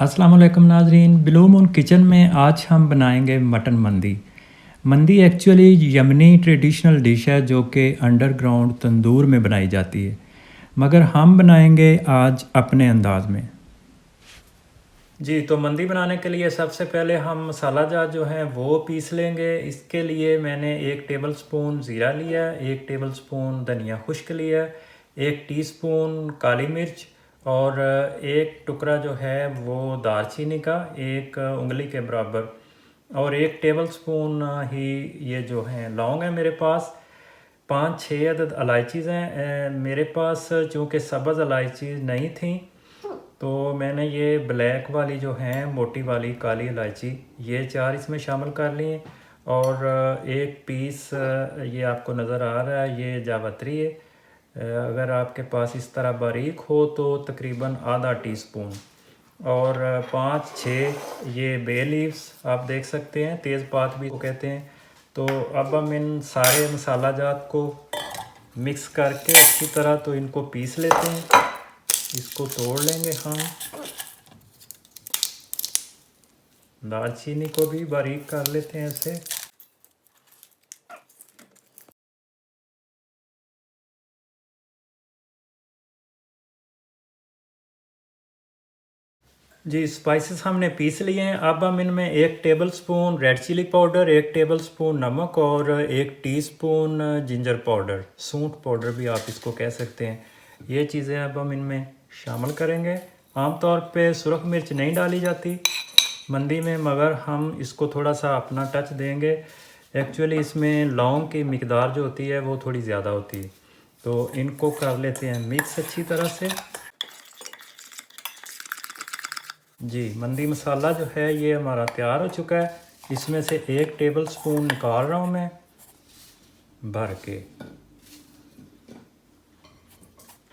अस्सलाम वालेकुम नाजरीन, ब्लू मून किचन में आज हम बनाएंगे मटन मंदी। मंदी एक्चुअली यमनी ट्रेडिशनल डिश है जो कि अंडरग्राउंड तंदूर में बनाई जाती है, मगर हम बनाएंगे आज अपने अंदाज में। जी, तो मंदी बनाने के लिए सबसे पहले हम मसाला जात जो है वो पीस लेंगे। इसके लिए मैंने 1 टेबलस्पून ज़ीरा लिया, 1 टेबलस्पून धनिया खुश्क लिया, 1 टीस्पून काली मिर्च और 1 टुकड़ा जो है वो दालचीनी का 1 उंगली के बराबर, और 1 टेबलस्पून ही ये जो है लौंग है मेरे पास। 5-6 अदद इलायचीज़ हैं मेरे पास। चूँकि सब्ज़ इलायची नहीं थी तो मैंने ये ब्लैक वाली जो हैं मोटी वाली काली इलायची ये 4 इसमें शामिल कर लिए, और 1 पीस ये आपको नज़र आ रहा है ये जावित्री है। अगर आपके पास इस तरह बारीक हो तो तकरीबन आधा टीस्पून, और 5-6 ये बे लीव्स आप देख सकते हैं, तेज़पात भी कहते हैं। तो अब हम इन सारे मसाला जात को मिक्स करके अच्छी तरह तो इनको पीस लेते हैं। इसको तोड़ लेंगे हम। दालचीनी को भी बारीक कर लेते हैं ऐसे। जी, स्पाइसेस हमने पीस लिए हैं। अब हम इनमें 1 tablespoon red chilli powder, 1 tablespoon नमक और 1 टीस्पून जिंजर पाउडर, सूंठ पाउडर भी आप इसको कह सकते हैं, ये चीज़ें अब हम इनमें शामिल करेंगे। आमतौर पे सुरख मिर्च नहीं डाली जाती मंदी में, मगर हम इसको थोड़ा सा अपना टच देंगे। एक्चुअली इसमें लौंग की मिकदार जो होती है वो थोड़ी ज़्यादा होती है, तो इनको कर लेते हैं मिक्स अच्छी तरह से। जी, मंदी मसाला जो है ये हमारा तैयार हो चुका है। इसमें से 1 टेबलस्पून निकाल रहा हूँ मैं भर के,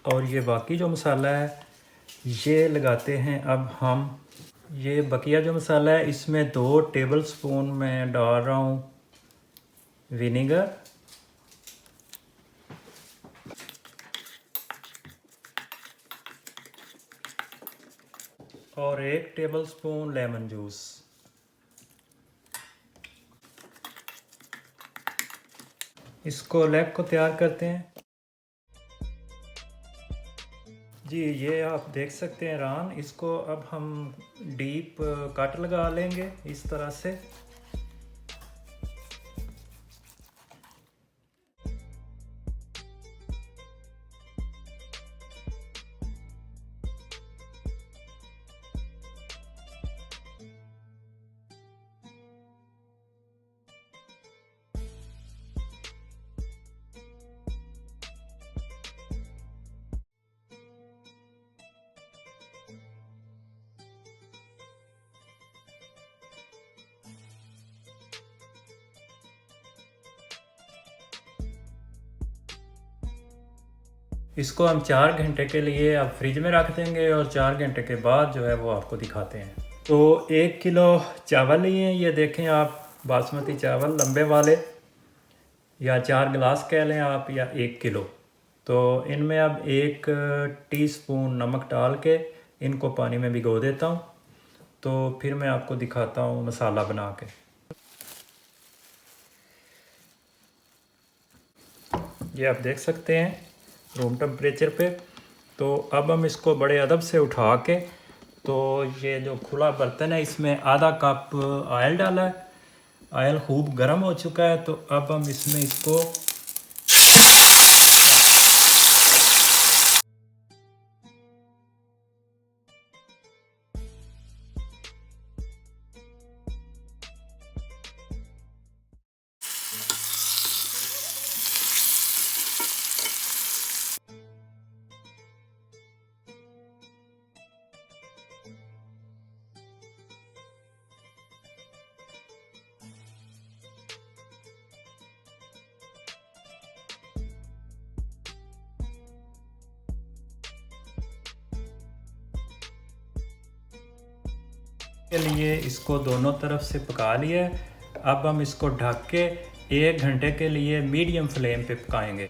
और ये बाकी जो मसाला है ये लगाते हैं अब हम। ये बकिया जो मसाला है इसमें 2 टेबलस्पून मैं डाल रहा हूँ विनेगर, और 1 टेबलस्पून लेमन जूस। इसको लेग को तैयार करते हैं। जी, ये आप देख सकते हैं रान, इसको अब हम डीप कट लगा लेंगे इस तरह से। इसको हम 4 घंटे के लिए अब फ्रिज में रख देंगे, और 4 घंटे के बाद जो है वो आपको दिखाते हैं। तो 1 किलो चावल लिए हैं, ये देखें आप, बासमती चावल लंबे वाले, या 4 गिलास कह लें आप, या 1 किलो। तो इनमें अब 1 टीस्पून नमक डाल के इनको पानी में भिगो देता हूँ, तो फिर मैं आपको दिखाता हूँ मसाला बना के। ये आप देख सकते हैं रूम टेम्परेचर पे। तो अब हम इसको बड़े अदब से उठा के, तो ये जो खुला बर्तन है इसमें आधा कप ऑयल डाला है। ऑयल खूब गर्म हो चुका है, तो अब हम इसमें इसको के लिए इसको दोनों तरफ से पका लिया। अब हम इसको ढक के 1 घंटे के लिए मीडियम फ्लेम पे पकाएंगे।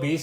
20